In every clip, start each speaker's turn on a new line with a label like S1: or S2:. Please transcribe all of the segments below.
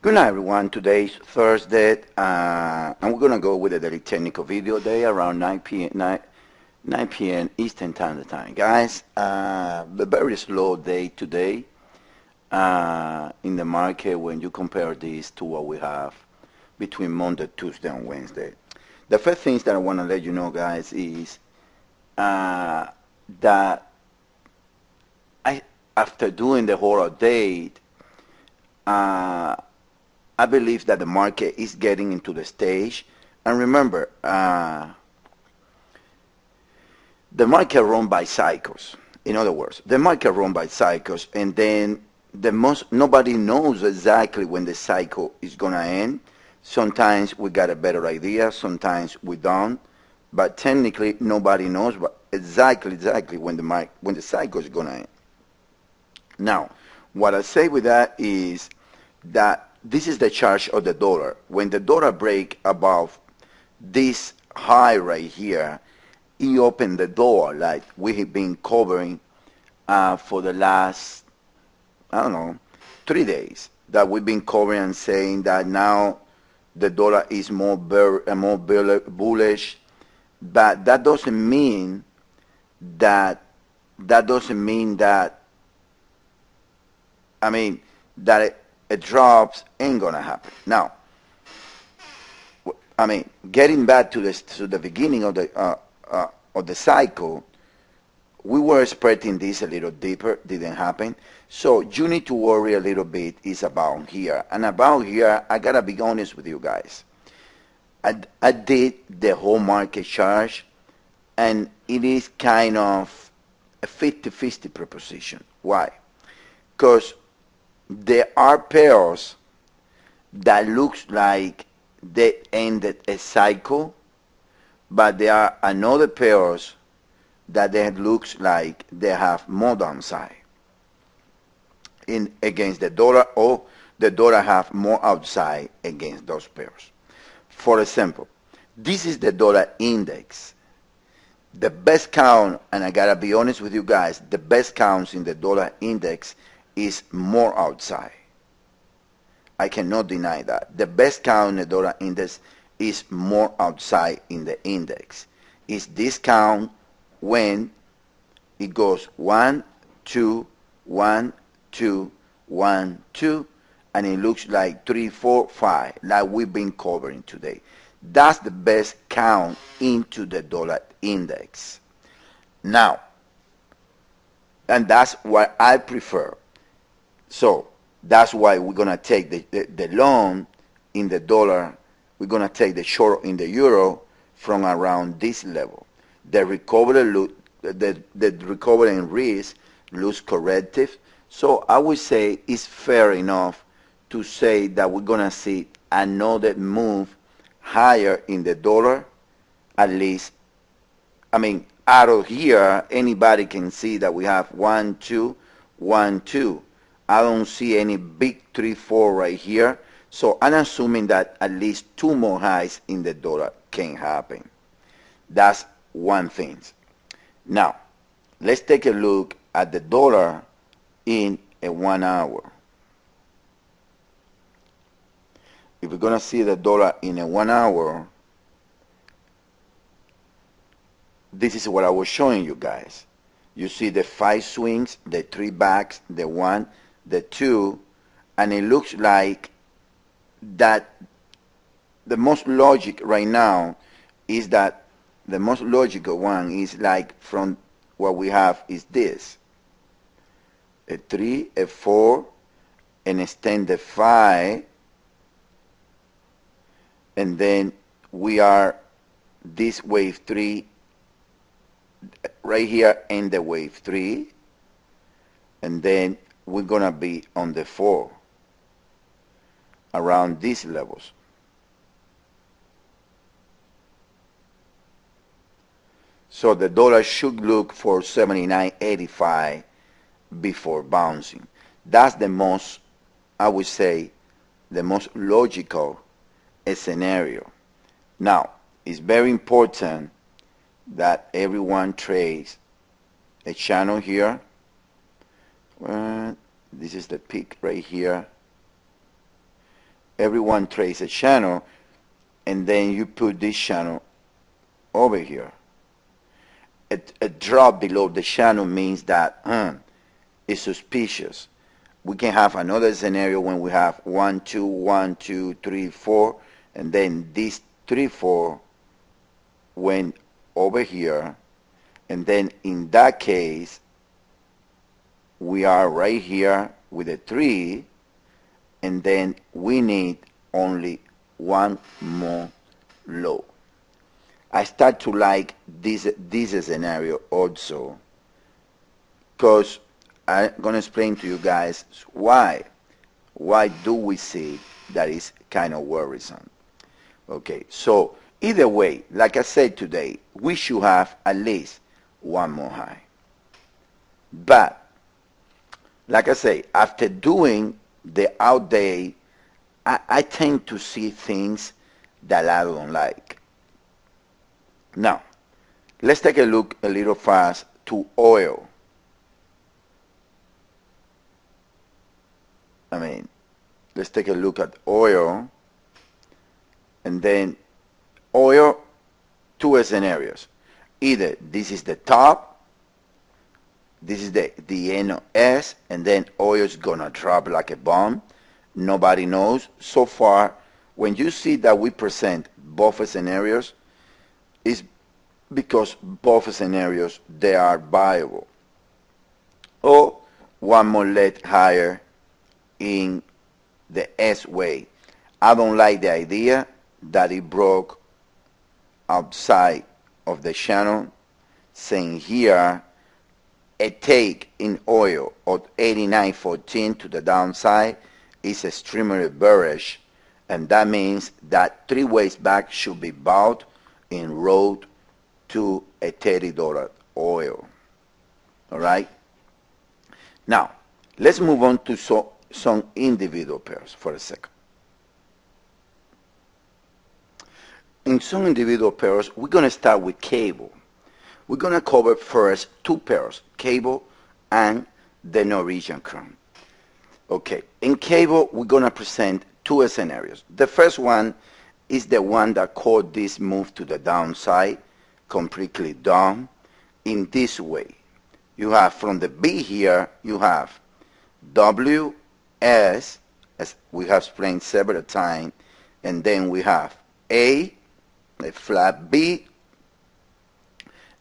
S1: Good night, everyone. Today's Thursday, and we're going to go with a daily technical video day around 9 p.m. Eastern time. Guys, a very slow day today in the market when you compare this to what we have between Monday, Tuesday, and Wednesday. The first things that I want to let you know, guys, is that after doing the whole update, I believe that the market is getting into the stage. And remember, the market run by cycles. In other words, the market run by cycles, and then nobody knows exactly when the cycle is gonna end. Sometimes we got a better idea, sometimes we don't. But technically, nobody knows exactly when the cycle is gonna end. Now, what I say with that is that this is the chart of the dollar. When the dollar break above this high right here, it opened the door like we have been covering for the last, I don't know, 3 days. That we've been covering and saying that now the dollar is more bullish, but that doesn't mean that it drops ain't gonna happen. Now, getting back to the beginning of the cycle, we were expecting this a little deeper, didn't happen. So you need to worry a little bit is about here. And about here, I gotta be honest with you guys. I did the whole market chart, and it is kind of a 50-50 proposition. Why? Because there are pairs that looks like they ended a cycle, but there are another pairs that they looks like they have more downside against the dollar, or the dollar have more outside against those pairs. For example, this is the dollar index. The best count, and I gotta be honest with you guys, the best counts in the dollar index is more outside. I cannot deny that. The best count in the dollar index is more outside in the index. It's this count when it goes 1, 2, 1, 2, 1, 2, and it looks like 3, 4, 5, like we've been covering today. That's the best count into the dollar index. Now, and that's what I prefer. So that's why we're going to take the long in the dollar. We're going to take the short in the euro from around this level. The recovery in risk looks corrective. So I would say it's fair enough to say that we're going to see another move higher in the dollar. At least, out of here, anybody can see that we have 1, 2, 1, 2. I don't see any big 3, 4 right here. So I'm assuming that at least 2 more highs in the dollar can happen. That's one thing. Now, let's take a look at the dollar in a 1 hour. If we're going to see the dollar in a 1 hour, this is what I was showing you guys. You see the 5 swings, the 3 backs, the 1, the 2, and it looks like that the most logic right now is that the most logical one is like from what we have is this: a 3, a 4, an extended 5, and then we are this wave 3 right here in the wave 3, and then we're gonna be on the 4 around these levels. So the dollar should look for 79.85 before bouncing. That's the most, I would say, the most logical scenario. Now, it's very important that everyone trades a channel here. This is the peak right here. everyone trades a channel, and then you put this channel over here. A drop below the channel means that it's suspicious. We can have another scenario when we have 1, 2, 1, 2, 3, 4, and then this 3, 4 went over here, and then in that case we are right here with a 3, and then we need only one more low. I start to like this scenario also, because I'm going to explain to you guys why do we see that is kind of worrisome. Okay, so either way, like I said today, we should have at least one more high. But like I say, after doing the out day, I tend to see things that I don't like. Now, let's take a look a little fast to oil. Let's take a look at oil, and then oil, two scenarios. Either this is the top, this is the end of S, and then oil is gonna drop like a bomb. Nobody knows. So far, when you see that we present both scenarios, it's because both scenarios, they are viable. Or one more leg higher in the S way. I don't like the idea that it broke outside of the channel, saying here a take in oil of 89.14 to the downside is extremely bearish, and that means that 3 ways back should be bought in road to a $30 oil. All right. Now let's move on to some individual pairs for a second. In some individual pairs, we're going to start with cable. We're going to cover first 2 pairs, cable and the Norwegian krone. Okay, in cable, we're going to present 2 scenarios. The first one is the one that caught this move to the downside, completely down, in this way. You have from the B here, you have W, S, as we have explained several times, and then we have A, a flat B,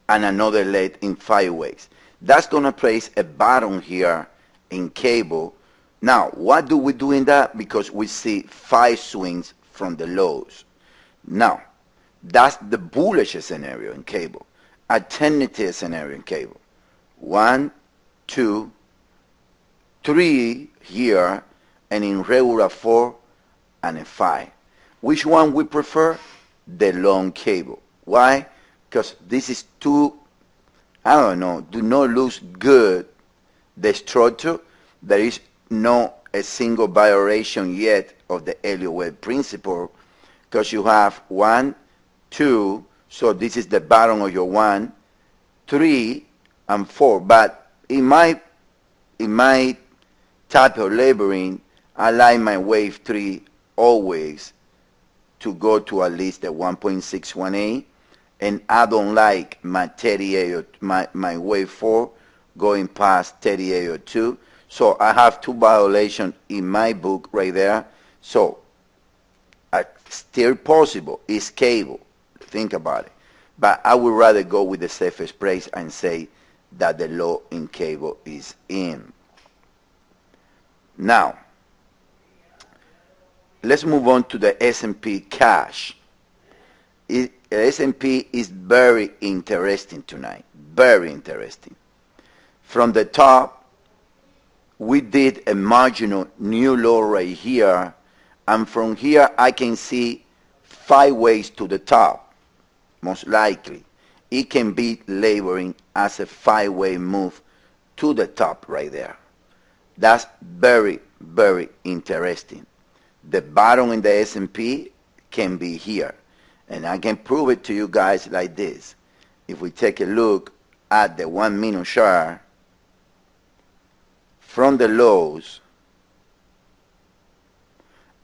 S1: and another leg in 5 ways. That's going to place a bottom here in cable. Now, what do we do in that? Because we see 5 swings from the lows. Now, that's the bullish scenario in cable. Alternative scenario in cable. 1, 2, 3 here, and in regular 4 and a 5. Which one we prefer? The long cable. Why? Because this is too, I don't know, do not look good, the structure. There is no a single violation yet of the Elliott Wave principle, because you have 1, 2, so this is the bottom of your 1, 3, and 4. But in my type of laboring, I like my wave 3 always to go to at least the 1.618, and I don't like my 38 my wave 4 going past 3802. So I have 2 violations in my book right there. So still possible, it's cable. Think about it. But I would rather go with the safest price and say that the low in cable is in. Now, let's move on to the S&P cash. S&P is very interesting tonight, very interesting. From the top, we did a marginal new low right here, and from here I can see 5 ways to the top. Most likely, it can be laboring as a 5-way move to the top right there. That's very, very interesting. The bottom in the S&P can be here, and I can prove it to you guys like this. If we take a look at the 1-minute chart, from the lows,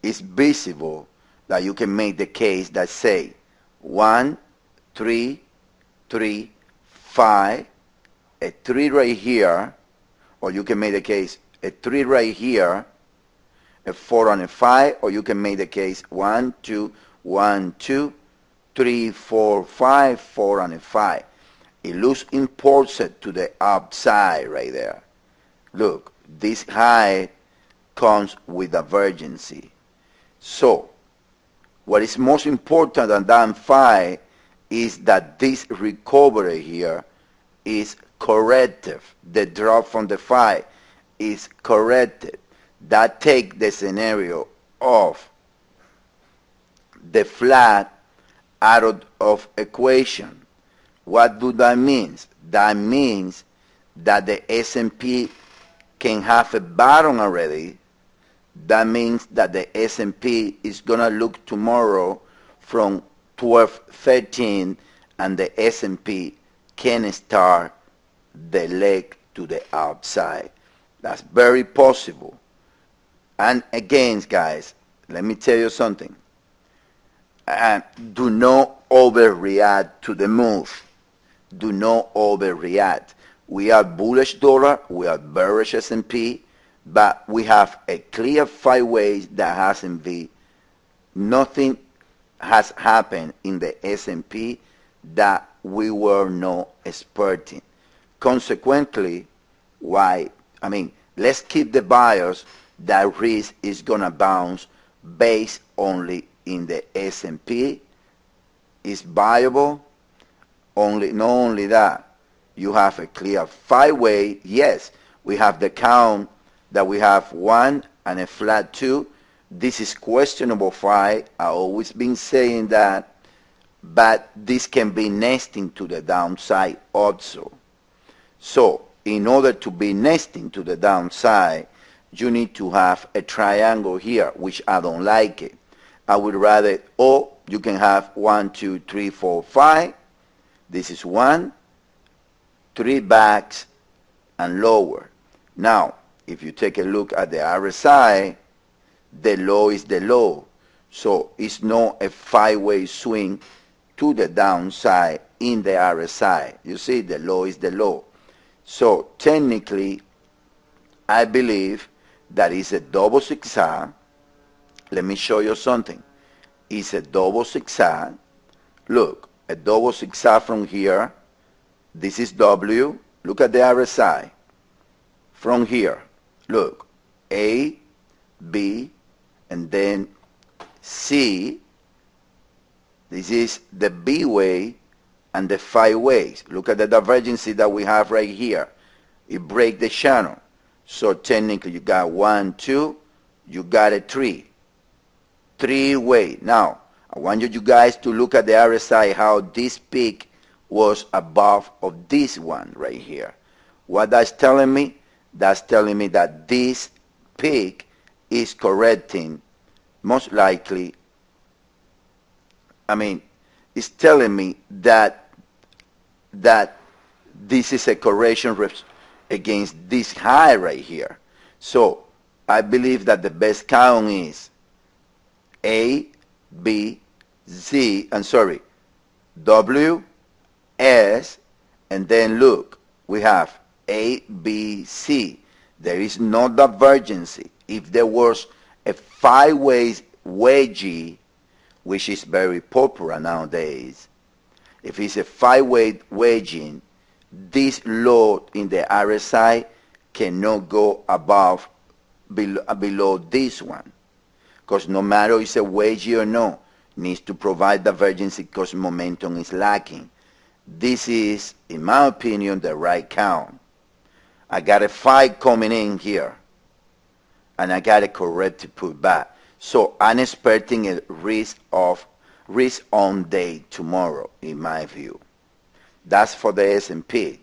S1: it's visible that you can make the case that say 1, 3, 3, 5, a 3 right here, or you can make the case a 3 right here, a 4 and a 5, or you can make the case 1, 2, 1, 2, 3, 4, 5, 4 and a 5. It looks important to the upside right there. Look, this high comes with divergency. So, what is most important than 5 is that this recovery here is corrective. The drop from the 5 is corrected. That takes the scenario of the flat out of equation. What do that mean? That means that the S&P can have a bottom already. That means that the S&P is going to look tomorrow from 1213 and the S&P can start the leg to the outside. That's very possible. And again, guys, let me tell you something. Do not overreact to the move. Do not overreact. We are bullish dollar, we are bearish S&P, but we have a clear 5 ways that hasn't been. Nothing has happened in the S&P that we were not expecting. Consequently, let's keep the bias that risk is going to bounce based only in the S&P. Is viable. Not only that, you have a clear 5 way. Yes, we have the count that we have 1 and a flat 2. This is questionable 5. I've always been saying that, but this can be nesting to the downside also. So in order to be nesting to the downside, you need to have a triangle here, which I don't like it. I would rather, you can have 1, 2, 3, 4, 5. This is 1, 3 backs and lower. Now, if you take a look at the RSI, the low is the low. So it's not a 5-way swing to the downside in the RSI. You see, the low is the low. So technically, I believe that is a double zigzag. Let me show you something. It's a double zigzag. Look, a double zigzag from here. This is W. Look at the RSI. From here, look, A, B, and then C. This is the B way and the 5 ways. Look at the divergency that we have right here. It breaks the channel. So technically you got 1, 2, you got a 3. 3-way. Now, I want you guys to look at the RSI, how this peak was above of this one right here. What that's telling me? That's telling me that this peak is correcting, most likely. It's telling me that this is a correction against this high right here. So I believe that the best count is A, B, Z, W, S, and then look, we have A, B, C. There is no divergency. If there was a 5-way wedgie, which is very popular nowadays, if it's a 5-way wedging, this low in the RSI cannot go below this one. Because no matter if it's a wedgie or no, needs to provide divergency because momentum is lacking. This is, in my opinion, the right count. I got a 5 coming in here, and I got a corrective pullback. So I'm expecting a risk on day tomorrow, in my view. That's for the S&P.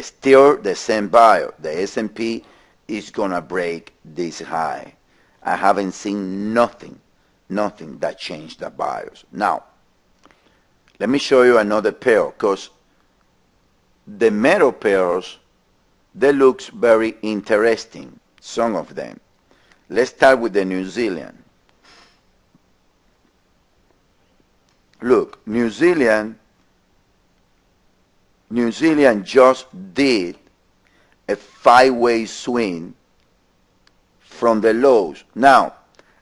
S1: Still the same bio. The S&P is going to break this high. I haven't seen nothing that changed the bias. Now, let me show you another pair, because the metal pairs, they look very interesting, some of them. Let's start with the New Zealand. Look, New Zealand just did a 5-way swing from the lows. Now,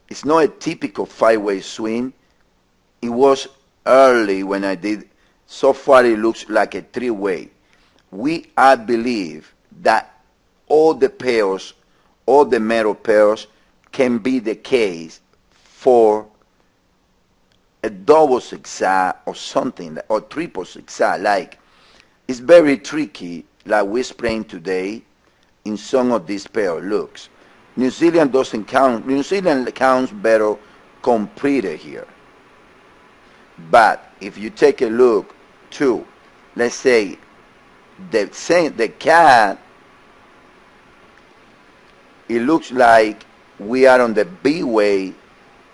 S1: it's not a typical 5-way swing. It was early when I did. So far it looks like a 3-way. I believe that all the pairs, all the metal pairs can be the case for a double zigzag or something, or triple zigzag. Like, it's very tricky, like we explained today, in some of these pair looks. New Zealand doesn't count. New Zealand counts better completed here. But if you take a look to, let's say, the cat, it looks like we are on the B way,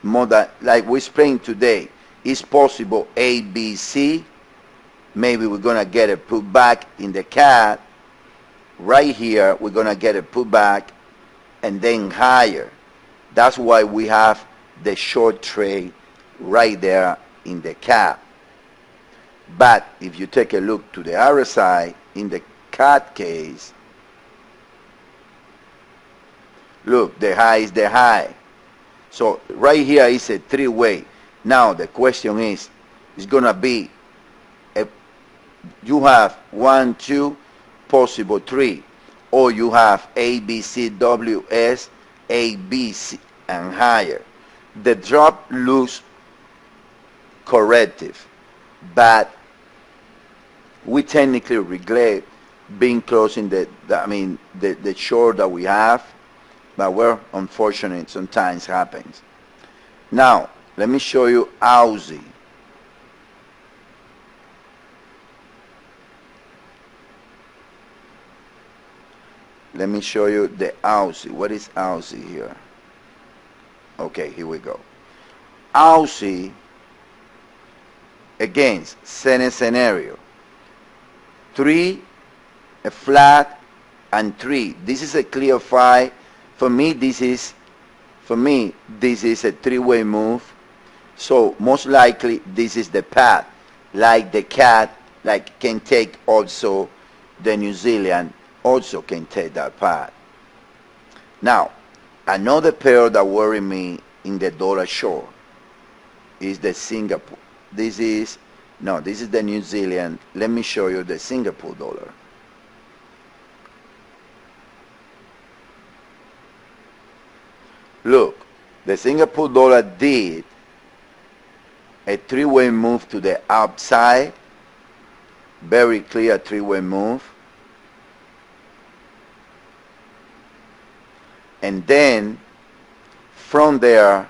S1: more than, like we explained today. It's possible A, B, C. Maybe we're going to get a pullback in the cat. Right here, we're going to get a pullback and then higher. That's why we have the short trade right there in the cat. But if you take a look to the RSI, in the cat case, look, the high is the high. So right here is a 3-way. Now the question is, it's going to be, you have 1, 2, possible 3. Or you have A, B, C, W, S, A, B, C, and higher. The drop looks corrective, but we technically regret being close in the short that we have, but we're unfortunate, sometimes happens. Now, let me show you Aussie. Let me show you the Aussie. What is Aussie here? Okay, here we go. Aussie, again, same scenario. 3, a flat, and 3. This is a clear 5. For me, this is a 3-way move. So most likely, this is the path. Like the cat, like can take also the New Zealand, also can take that path. Now, another pair that worry me in the dollar short is the Singapore. This is the New Zealand. Let me show you the Singapore dollar. Look, the Singapore dollar did a 3-way move to the upside. Very clear 3-way move. And then from there,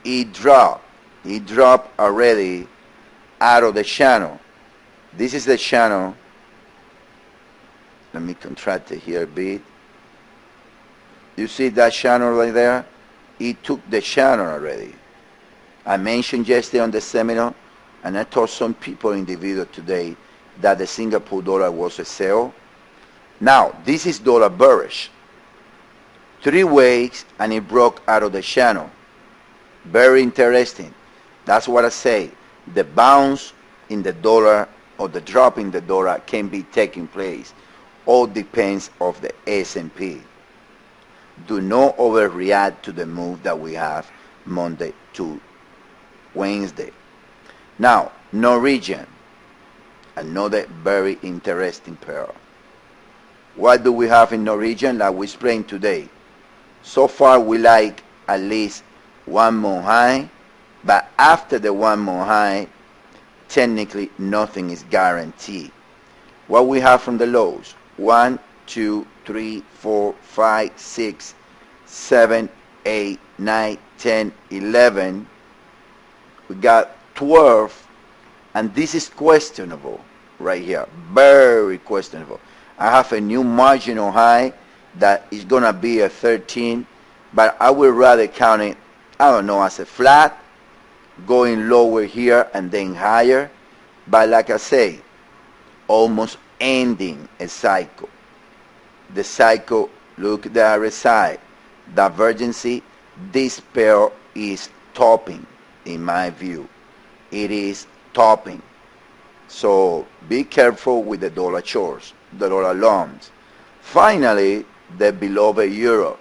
S1: it dropped. It dropped already out of the channel. This is the channel. Let me contract it here a bit. You see that channel right there? It took the channel already. I mentioned yesterday on the seminar, and I told some people in the video today that the Singapore dollar was a sell. Now, this is dollar bearish. 3 ways, and it broke out of the channel. Very interesting. That's what I say. The bounce in the dollar or the drop in the dollar can be taking place. All depends of the S&P. Do not overreact to the move that we have Monday to Wednesday. Now, Norwegian, another very interesting pair. What do we have in Norwegian? Like we explained today. So far we like at least one more high, but after the one more high, technically nothing is guaranteed. What we have from the lows? 1, 2, 3, 4, 5, 6, 7, 8, 9, 10, 11. We got 12, and this is questionable right here. Very questionable. I have a new marginal high that is going to be a 13, but I would rather count it, I don't know, as a flat, going lower here and then higher. But like I say, almost ending a cycle. The cycle Look the RSI. Divergency, this pair is topping, in my view. It is topping. So be careful with the dollar shorts, the dollar longs. Finally, the beloved euro.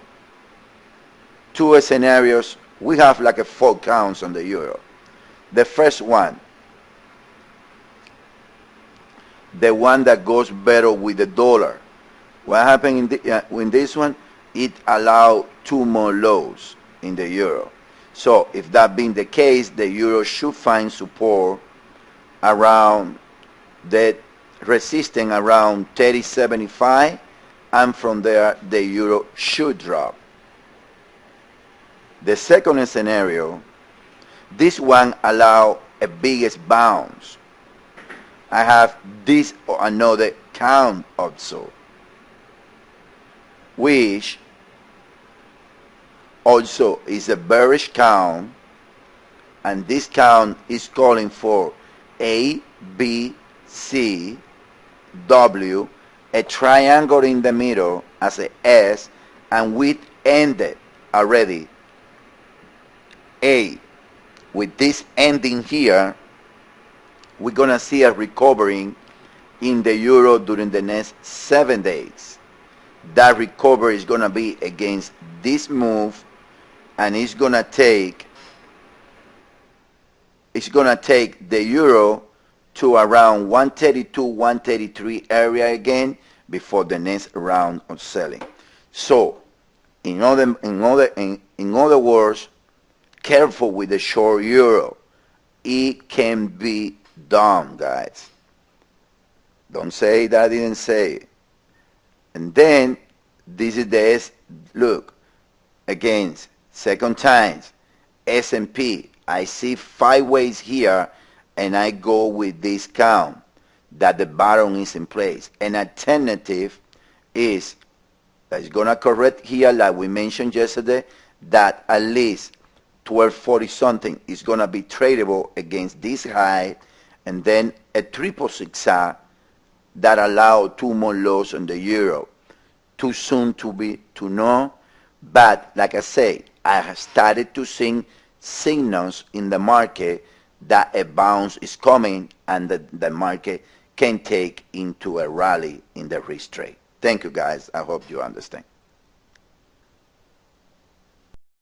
S1: Two scenarios. We have like a 4 counts on the euro. The first one, the one that goes better with the dollar. What happened in this one? It allowed 2 more lows in the euro. So if that being the case, the euro should find support around the resistance around 30.75, and from there the euro should drop. The second scenario, this one allow a biggest bounce. I have this or another count also, which also is a bearish count, and this count is calling for A, B, C, W, a triangle in the middle as a S, and we ended already A. With this ending here, we're gonna see a recovery in the euro during the next 7 days. That recovery is gonna be against this move, and it's gonna take the euro to around 132, 133 area again before the next round of selling. So, in other words, careful with the short euro. It can be done, guys. Don't say that I didn't say it. And then this is the look against second times S&P. I see 5 ways here, and I go with this count that the bottom is in place. An alternative is that it's gonna correct here, like we mentioned yesterday, that at least 1240 something is gonna be tradable against this high, and then a triple zigzag that allow 2 more lows on the euro. Too soon to know, but like I say, I have started to see signals in the market that a bounce is coming, and the market can take into a rally in the risk trade. Thank you, guys. I hope you understand.